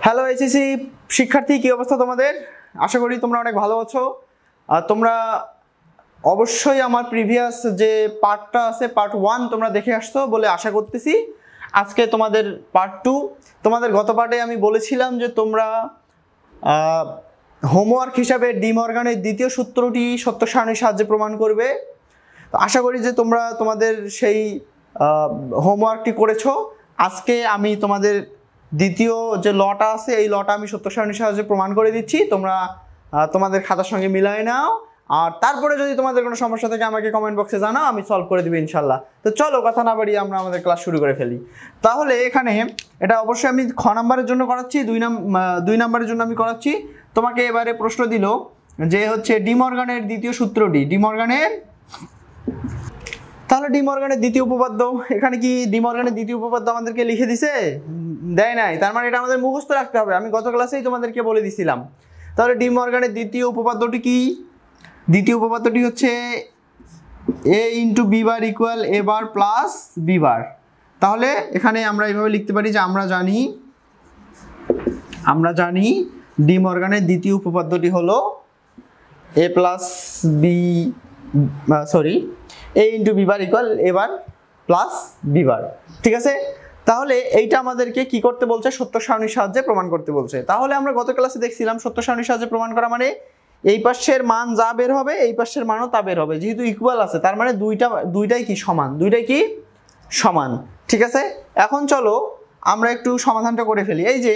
Hello HSC শিক্ষার্থী, কি অবস্থা তোমাদের? আশা করি তোমরা অনেক ভালো আছো। তোমরা অবশ্যই আমার প্রিভিয়াস যে পার্টটা আছে পার্ট 1 তোমরা দেখে আসছো বলে আশা করতেছি। আজকে তোমাদের পার্ট 2। তোমাদের গত পার্টে আমি বলেছিলাম যে তোমরা হোমওয়ার্ক হিসাবে ডি মর্গানের দ্বিতীয় সূত্রটি সত্য সারণীর সাহায্যে প্রমাণ করবে। তো আশা করি যে তোমরা তোমাদের সেই হোমওয়ার্কটি করেছো। আজকে আমি তোমাদের দ্বিতীয় যে লটা আছে এই লটা আমি সত্য সারণীর সাহায্যে প্রমাণ করে দিচ্ছি। তোমরা তোমাদের খাতার সঙ্গে মিলাই নাও, আর তারপরে যদি তোমাদের কোনো সমস্যা থাকে আমাকে কমেন্ট বক্সে জানাও, আমি সলভ করে দেবো ইনশাল্লাহ। তো চলো কথা না বাড়িয়ে আমরা আমাদের ক্লাস শুরু করে ফেলি। তাহলে এখানে এটা অবশ্যই আমি খ নাম্বারের জন্য করাচ্ছি, 2 নাম্বারের জন্য আমি করাচ্ছি। তোমাকে এবারে প্রশ্ন দিল যে হচ্ছে ডি মর্গানের দ্বিতীয় সূত্রটি, ডি মর্গানের, তাহলে ডি মর্গানের দ্বিতীয় উপপাদ্য। এখানে কি ডি মর্গানের দ্বিতীয় উপপাদ্য আমাদেরকে লিখে দিছে? দেয় নাই। তার মানে এটা আমাদের মুখস্থ রাখতে হবে। আমি গত ক্লাসেই তোমাদেরকে বলে দিছিলাম। তাহলে ডি মর্গানের দ্বিতীয় উপপাদ্যটি কি? দ্বিতীয় উপপাদ্যটি হচ্ছে এ ইন্টু বি বার ইকুয়াল এ বার প্লাস বি বার। তাহলে এখানে আমরা এইভাবে লিখতে পারি যে আমরা জানি ডি মর্গানের দ্বিতীয় উপপাদ্যটি হলো এ plus B A into B bar equal A bar plus B বার। ঠিক আছে? তাহলে এইটা আমাদেরকে কি করতে বলছে? সত্য সারণীর সাহায্যে প্রমাণ করতে বলছে। তাহলে আমরা গত ক্লাসে দেখছিলাম সত্য সারণীর সাহায্যে প্রমাণ করা মানে এই পাশের মান যা বের হবে এই পাশের মানও তা বের হবে, যেহেতু ইকুয়াল আছে তার মানে দুইটাই কি সমান, দুইটাই কি সমান। ঠিক আছে? এখন চলো আমরা একটু সমাধানটা করে ফেলি। এই যে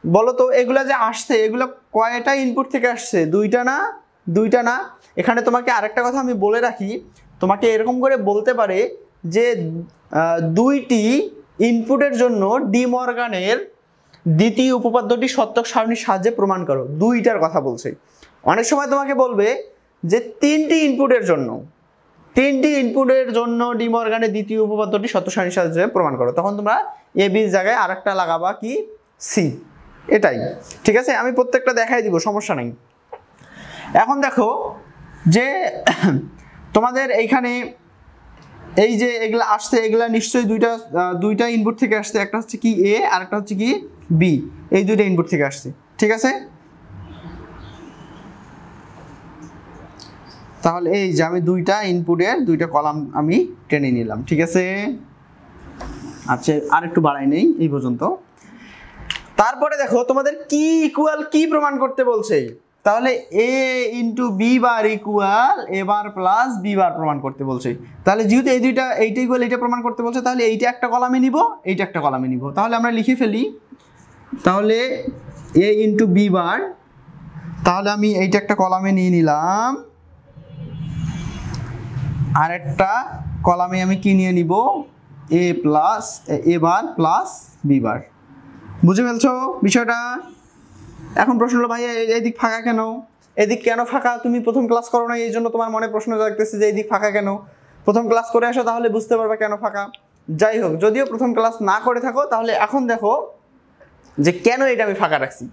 বলো তো এগুলা যে আসছে এগুলা কয়টা ইনপুট থেকে আসছে? দুইটা না। এখানে তোমাকে আরেকটা কথা আমি বলে রাখি, তোমাকে এরকম করে বলতে পারে যে দুইটি ইনপুটের জন্য ডি মর্গানের দ্বিতীয় উপপাদ্যটি সত্য সারণীর সাহায্যে প্রমাণ করো। দুইটার কথা বলছে। অনেক সময় তোমাকে বলবে যে তিনটি ইনপুটের জন্য ডি মর্গানের দ্বিতীয় উপপাদ্যটি সত্য সারণীর সাহায্যে প্রমাণ করো। তখন তোমরা এ বির জায়গায় আরেকটা লাগাবা কি? সি। এটাই। ঠিক আছে? আমি প্রত্যেকটা দেখাই দিব, সমস্যা নেই। এখন দেখো যে তোমাদের এইখানে এই যে এগুলা আসছে এগুলা নিশ্চয়ই দুইটা ইনপুট থেকে আসছে। একটা হচ্ছে কি এ আর একটা হচ্ছে কি বি। এই দুইটা ইনপুট থেকে আসছে। ঠিক আছে? তাহলে এই যে আমি দুইটা ইনপুটের দুইটা কলাম আমি টেনে নিলাম। ঠিক আছে? আচ্ছা, আর একটু বাড়াই নেই এই পর্যন্ত। তারপরে দেখো তোমাদের কি ইকুয়াল কি প্রমাণ করতে বলছে। তাহলে এ ইন্টু বি বার ইকুয়াল এ বার প্লাস বি বার প্রমাণ করতে বলছে। তাহলে যেহেতু এইটা ইকুয়াল এইটা প্রমাণ করতে বলছে, তাহলে এইটা একটা কলামে নিব, এইটা একটা কলামে নিব। তাহলে আমরা লিখে ফেলি। তাহলে এ ইন্টু বি বার, তাহলে আমি এইটা একটা কলামে নিয়ে নিলাম, আর একটা কলামে আমি কি নিয়ে নিব? এ বার প্লাস বি বার। বুঝে ফেলছো বিষয়টা? এখন প্রশ্ন হলো ভাই এদিক ফাঁকা কেন? এদিক কেন ফাঁকা? তুমি প্রথম ক্লাস করো না, এই জন্য তোমার মনে প্রশ্ন জাগতেছে যে এদিক ফাঁকা কেন। প্রথম ক্লাস করে আসো, তাহলে বুঝতে পারবে কেন ফাঁকা। যাই হোক, যদিও প্রথম ক্লাস না করে থাকো তাহলে এখন দেখো যে কেন এটা আমি ফাঁকা রাখছি।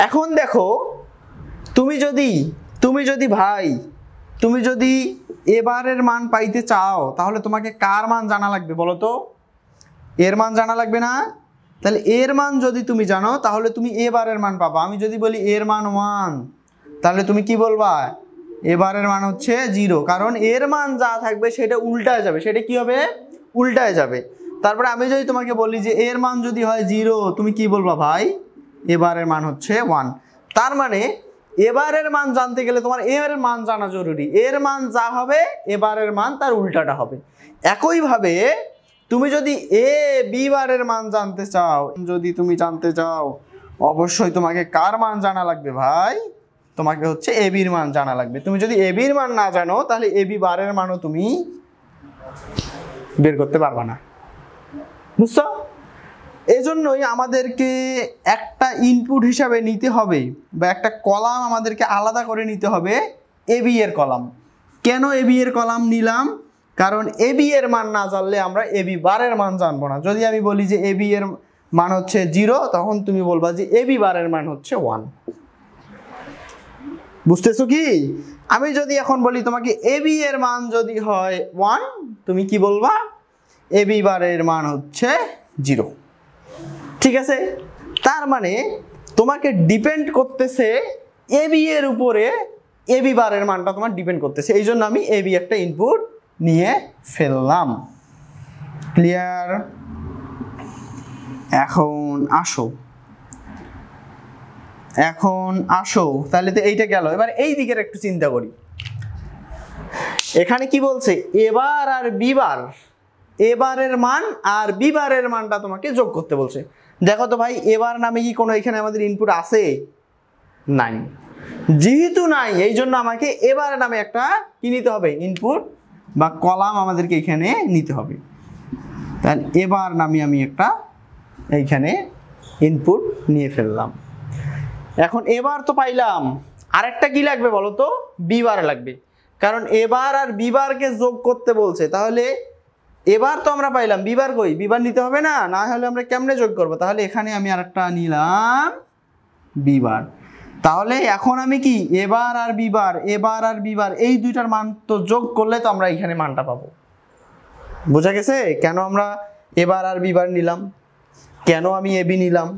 এখন দেখো তুমি যদি এবারের মান পাইতে চাও তাহলে তোমাকে কার মান জানা লাগবে বলো তো? এর মান জানা লাগবে না? তাহলে এর মান যদি তুমি জানো তাহলে তুমি এবারের মান পাবা। আমি যদি বলি এর মান 1, তাহলে তুমি কি বলবা? এবারের মান হচ্ছে 0, কারণ এর মান যা থাকবে সেটা উল্টায় যাবে। সেটা কি হবে? উল্টায় যাবে। তারপরে আমি যদি তোমাকে বলি যে এর মান যদি হয় 0, তুমি কি বলবা? ভাই এবারের মান হচ্ছে 1। তার মানে এবারের মান জানতে গেলে তোমার এর মান জানা জরুরি। এর মান যা হবে এবারের মান তার উল্টাটা হবে। একইভাবে তুমি যদি এ বি বারের মান জানতে চাও, অবশ্যই তোমাকে কার মান জানা লাগবে ভাই? তোমাকে হচ্ছে এ বির মান জানা লাগবে। তুমি যদি এ বির মান না জানো তাহলে এ বি বারের মানও তুমি বের করতে পারবা না। বুঝছো? এজন্যই আমাদেরকে একটা ইনপুট হিসাবে নিতে হবে বা একটা কলাম আমাদেরকে আলাদা করে নিতে হবে, এ বি এর কলাম। কেন এ বি এর কলাম নিলাম? কারণ এ বি এর মান না জানলে আমরা এ বি বারের মান জানবো না। যদি আমি বলি যে এ বি এর মান হচ্ছে 0, তখন তুমি বলবা যে এ বি বারের মান হচ্ছে 1। বুঝতেছো কি? আমি যদি এখন বলি তোমাকে এ বি এর মান যদি হয় 1, তুমি কি বলবা? এ বি বারের মান হচ্ছে 0। ঠিক আছে? তার মানে তোমাকে ডিপেন্ড করতেছে এবি এর উপরে, এবি বারের মানটা তোমার ডিপেন্ড করতেছে, এই জন্য আমি এবি একটা ইনপুট নিয়ে ফেললাম। ক্লিয়ার? এখন আসো তাহলে তো এইটা গেল। এবার এই দিকের একটু চিন্তা করি। এখানে কি বলছে, এবার আর বিবার, এবারের মান আর বিবারের মানটা তোমাকে যোগ করতে বলছে। দেখো তো ভাই, এবার নামে কি কোনো এখানে আমাদের ইনপুট আছে? নাই। যেহেতু নাই, এই জন্য আমাকে এবার নামে একটা কি নিতে হবে, ইনপুট বা কলাম আমাদেরকে এখানে নিতে হবে। তাহলে এবার নামে আমি একটা এইখানে ইনপুট নিয়ে ফেললাম। এখন এবার তো পাইলাম, আরেকটা কি লাগবে বলো তো, বিবার লাগবে, কারণ এবার আর বিবারকে যোগ করতে বলছে। তাহলে এবার তো আমরা পাইলাম, বিবার কই, বিবার নিতে হবে না, না হলে আমরা কেমনে যোগ করব? তাহলে এখানে আমি আরেকটা নিলাম বিবার। তাহলে এখন আমি কি, এবার আর বিবার এই দুইটার মান তো যোগ করলে তো আমরা এখানে মানটা পাবো। বোঝা গেছে কেন আমরা এবার আর বিবার নিলাম, কেন আমি এবি নিলাম?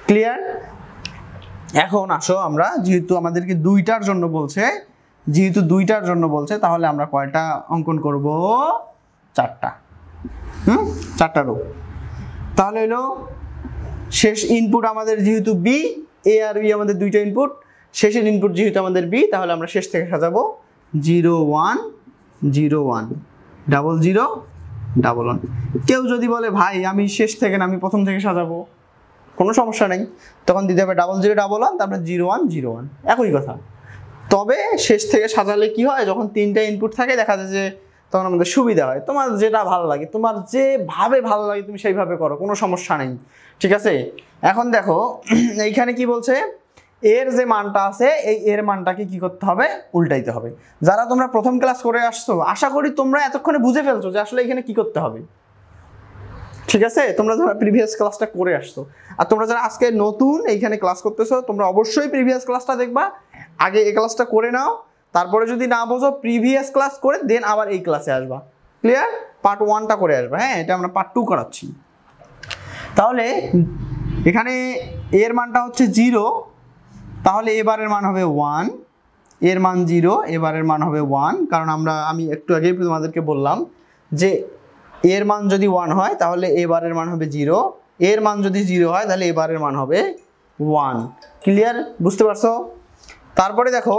ক্লিয়ার? এখন আসো আমরা, যেহেতু আমাদেরকে দুইটার জন্য বলছে, তাহলে আমরা কয়টা অঙ্কন করব? 4টা। 4টা রো। তাহলে হলো শেষ ইনপুট আমাদের যেহেতু বি, এ আর বি আমাদের দুইটা ইনপুট, শেষের ইনপুট যেহেতু আমাদের বি, তাহলে আমরা শেষ থেকে সাজাবো 0 1 0 1 0 0 1 1। কেউ যদি বলে ভাই আমি শেষ থেকে না, আমি প্রথম থেকে সাজাবো, কোনো সমস্যা নেই, তখন দিতে হবে 0 0 1 1, তারপরে 0 1 0 1, একই কথা। তবে শেষ থেকে সাজালে কি হয়, যখন 3টা ইনপুট থাকে দেখা যায় যে তখন আমাদের সুবিধা হয়। তোমার যেটা ভালো লাগে, তোমার যেভাবে ভালো লাগে তুমি সেইভাবে করো, কোনো সমস্যা নেই, ঠিক আছে? এখন দেখো এইখানে কি বলছে, এর যে মানটা আছে এই এর মানটাকে কি করতে হবে, উল্টাইতে হবে। যারা তোমরা প্রথম ক্লাস করে আসছো, আশা করি তোমরা এতক্ষণে বুঝে ফেলছো যে আসলে এখানে কি করতে হবে, ঠিক আছে? তোমরা যারা প্রিভিয়াস ক্লাসটা করে আসছো, আর তোমরা যারা আজকে নতুন এইখানে ক্লাস করতেছো, তোমরা অবশ্যই প্রিভিয়াস ক্লাসটা দেখবা, আগে এই ক্লাসটা করে নাও, তারপরে যদি না বোঝো প্রিভিয়াস ক্লাস করে দেন আবার এই ক্লাসে আসবা। ক্লিয়ার? পার্ট 1টা করে আসবা, হ্যাঁ, এটা আমরা পার্ট 2 করাচ্ছি। তাহলে এখানে এর মানটা হচ্ছে 0, তাহলে এবারের মান হবে 1, এর মান 0, এবারের মান হবে 1, কারণ আমি একটু আগেই তোমাদেরকে বললাম যে এর মান যদি 1 হয় তাহলে এবারের মান হবে 0, এর মান যদি 0 হয় তাহলে এবারের মান হবে 1। ক্লিয়ার? বুঝতে পারছো? তারপরে দেখো,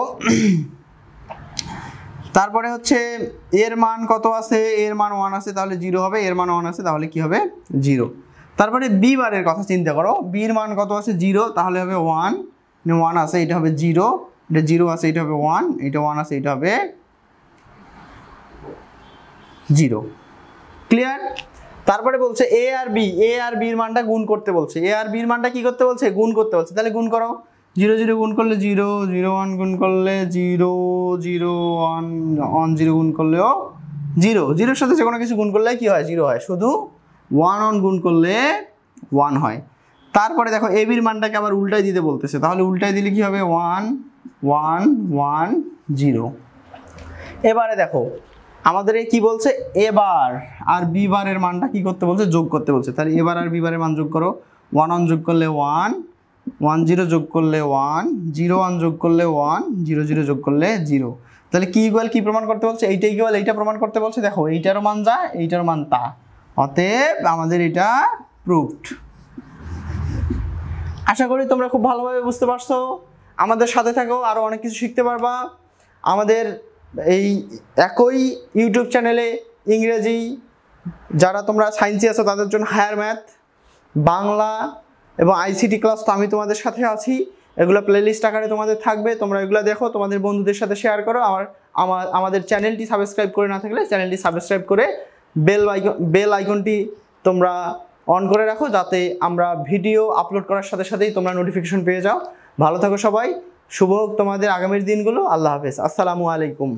তারপরে হচ্ছে এর মান কত আছে, এর মান 1 আছে, তাহলে 0 হবে, এর মান 1 আছে, তাহলে কি হবে, 0। তারপরে বি বারের কথা চিন্তা করো, বির মান কত আছে, 0, তাহলে হবে 1 আছে, এটা হবে 0, এটা 0 আছে, এটা হবে 1, এটা 1 আছে, এটা হবে 0। ক্লিয়ার? তারপরে বলছে এ আর বির মানটা গুণ করতে বলছে, এ আর বির মানটা কি করতে বলছে, গুণ করতে বলছে। তাহলে গুণ করো, 0 0 গুণ করলে 0, 0 1 গুণ করলে 0, 0 1 1 0 গুণ করলেও 0, 0-এর সাথে যে কোনো কিছু গুণ করলে কি হয়, 0 হয়, শুধু 1 1 গুণ করলে 1 হয়। তারপরে দেখো এ বির মানটাকে আবার উল্টাই দিতে বলতেছে, তাহলে উল্টাই দিলে কি হবে, 1 1 1 0। এবারে দেখো আমাদের কি বলছে, এবার আর বিবারের মানটা কি করতে বলছে, যোগ করতে বলছে। তাহলে এবার আর বিবারের মান যোগ করো, 1 1 যোগ করলে 1, 1 0 যোগ করলে 1, 0 1 যোগ করলে 1, 0 0 যোগ করলে 0। তাহলে কি ইকুয়াল কি প্রমাণ করতে বলছে, এইটা ইকুয়াল এইটা প্রমাণ করতে বলছে। দেখো এইটারও মান যা, এইটার মান তা, অতএব আমাদের এটা প্রুভড। আশা করি তোমরা খুব ভালোভাবে বুঝতে পারছো। আমাদের সাথে থাকো, আরও অনেক কিছু শিখতে পারবা। আমাদের এই একই ইউটিউব চ্যানেলে ইংরেজি, যারা তোমরা সায়েন্সে আছো তাদের জন্য হায়ার ম্যাথ, বাংলা এবং আইসিটি ক্লাস তো আমি তোমাদের সাথে আছি। এগুলো প্লেলিস্ট আকারে তোমাদের থাকবে, তোমরা এগুলো দেখো, তোমাদের বন্ধুদের সাথে শেয়ার করো। আমাদের চ্যানেলটি সাবস্ক্রাইব করে না থাকলে চ্যানেলটি সাবস্ক্রাইব করে বেল আইকনটি তোমরা অন করে রাখো, যাতে আমরা ভিডিও আপলোড করার সাথে সাথেই তোমরা নোটিফিকেশন পেয়ে যাও। ভালো থাকো সবাই, শুভ হোক তোমাদের আগামীর দিনগুলো। আল্লাহ হাফেজ, আসসালামু আলাইকুম।